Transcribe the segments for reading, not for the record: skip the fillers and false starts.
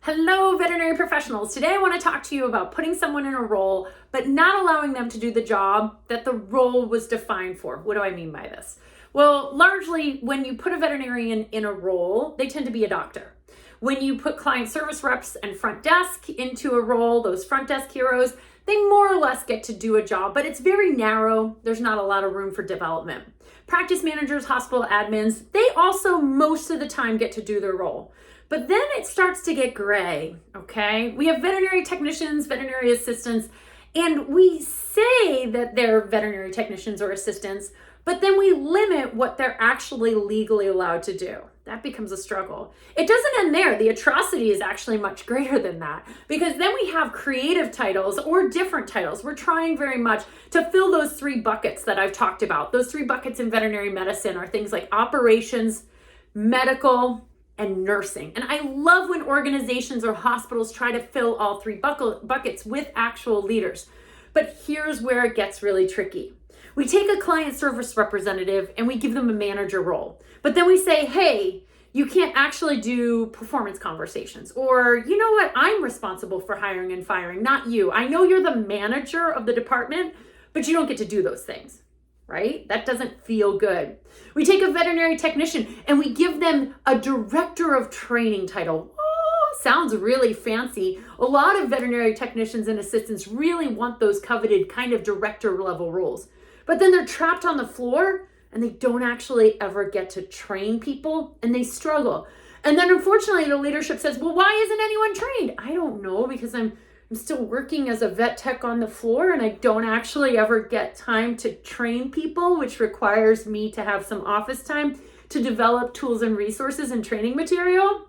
Hello, veterinary professionals. Today I want to talk to you about putting someone in a role, but not allowing them to do the job that the role was defined for. What do I mean by this? Well, largely when you put a veterinarian in a role, they tend to be a doctor. When you put client service reps and front desk into a role, those front desk heroes, they more or less get to do a job, but it's very narrow. There's not a lot of room for development. Practice managers, hospital admins, they also most of the time get to do their role. But then it starts to get gray, okay? We have veterinary technicians, veterinary assistants, and we say that they're veterinary technicians or assistants, but then we limit what they're actually legally allowed to do. That becomes a struggle. It doesn't end there. The atrocity is actually much greater than that, because then we have creative titles or different titles. We're trying very much to fill those three buckets that I've talked about. Those three buckets in veterinary medicine are things like operations, medical, and nursing. And I love when organizations or hospitals try to fill all three buckets with actual leaders. But here's where it gets really tricky. We take a client service representative and we give them a manager role. But then we say, hey, you can't actually do performance conversations. Or, you know what? I'm responsible for hiring and firing, not you. I know you're the manager of the department, but you don't get to do those things. Right? That doesn't feel good. We take a veterinary technician and we give them a director of training title. Oh, sounds really fancy. A lot of veterinary technicians and assistants really want those coveted kind of director level roles. But then they're trapped on the floor and they don't actually ever get to train people and they struggle. And then unfortunately the leadership says, well, why isn't anyone trained? I don't know, because I'm still working as a vet tech on the floor and I don't actually ever get time to train people, which requires me to have some office time to develop tools and resources and training material.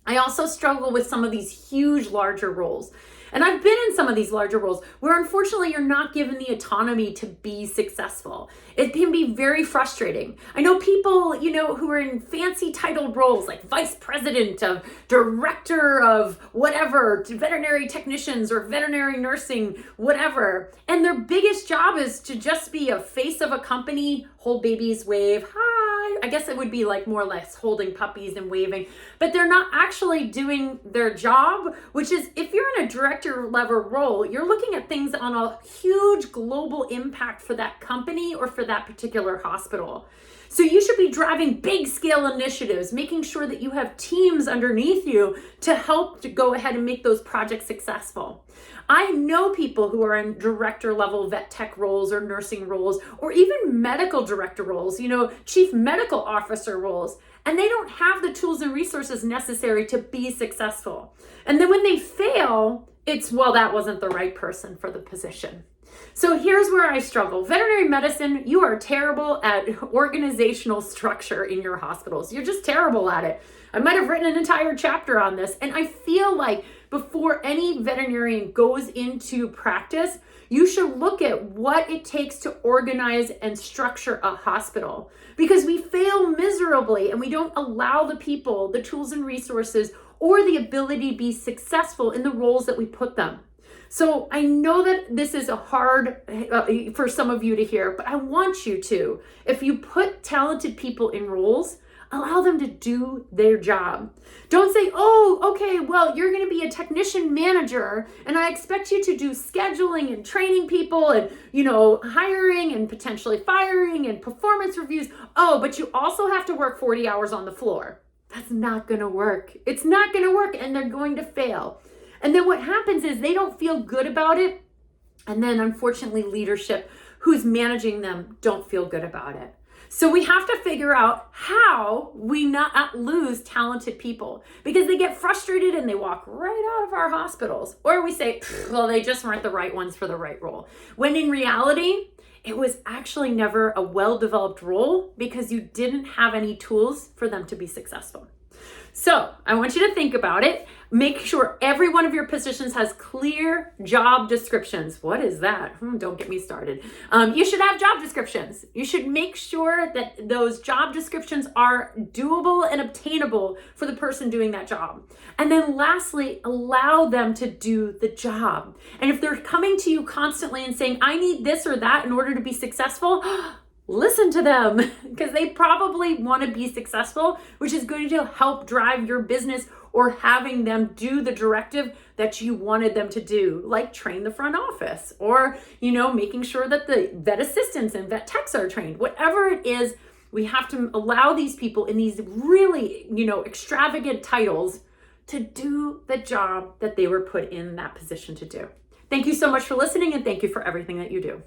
I also struggle with some of these huge, larger roles. And I've been in some of these larger roles where unfortunately you're not given the autonomy to be successful. It can be very frustrating. I know people, who are in fancy titled roles like vice president of director of whatever, veterinary technicians or veterinary nursing, whatever. And their biggest job is to just be a face of a company, hold babies, wave, hi. I guess it would be like more or less holding puppies and waving, but they're not actually doing their job, which is if you're in a director level role, you're looking at things on a huge global impact for that company or for that particular hospital. So you should be driving big scale initiatives, making sure that you have teams underneath you to help to go ahead and make those projects successful. I know people who are in director level vet tech roles or nursing roles, or even medical director roles, chief medical officer roles, and they don't have the tools and resources necessary to be successful. And then when they fail, it's, well, that wasn't the right person for the position. So here's where I struggle. Veterinary medicine, you are terrible at organizational structure in your hospitals. You're just terrible at it. I might have written an entire chapter on this. And I feel like before any veterinarian goes into practice, you should look at what it takes to organize and structure a hospital, because we fail miserably and we don't allow the people, the tools and resources, or the ability to be successful in the roles that we put them. So I know that this is hard for some of you to hear, but I want you to, if you put talented people in roles, allow them to do their job. Don't say, oh, okay, well, you're going to be a technician manager and I expect you to do scheduling and training people and, hiring and potentially firing and performance reviews. Oh, but you also have to work 40 hours on the floor. That's not going to work. It's not going to work and they're going to fail. And then what happens is they don't feel good about it. And then unfortunately, leadership who's managing them don't feel good about it. So we have to figure out how we not lose talented people, because they get frustrated and they walk right out of our hospitals. Or we say, well, they just weren't the right ones for the right role. When in reality, it was actually never a well-developed role because you didn't have any tools for them to be successful. So I want you to think about it. Make sure every one of your positions has clear job descriptions. What is that? Don't get me started. You should have job descriptions. You should make sure that those job descriptions are doable and obtainable for the person doing that job. And then lastly, allow them to do the job. And if they're coming to you constantly and saying, I need this or that in order to be successful, listen to them, because they probably want to be successful, which is going to help drive your business or having them do the directive that you wanted them to do, like train the front office, or, making sure that the vet assistants and vet techs are trained. Whatever it is, we have to allow these people in these really, extravagant titles to do the job that they were put in that position to do. Thank you so much for listening, and thank you for everything that you do.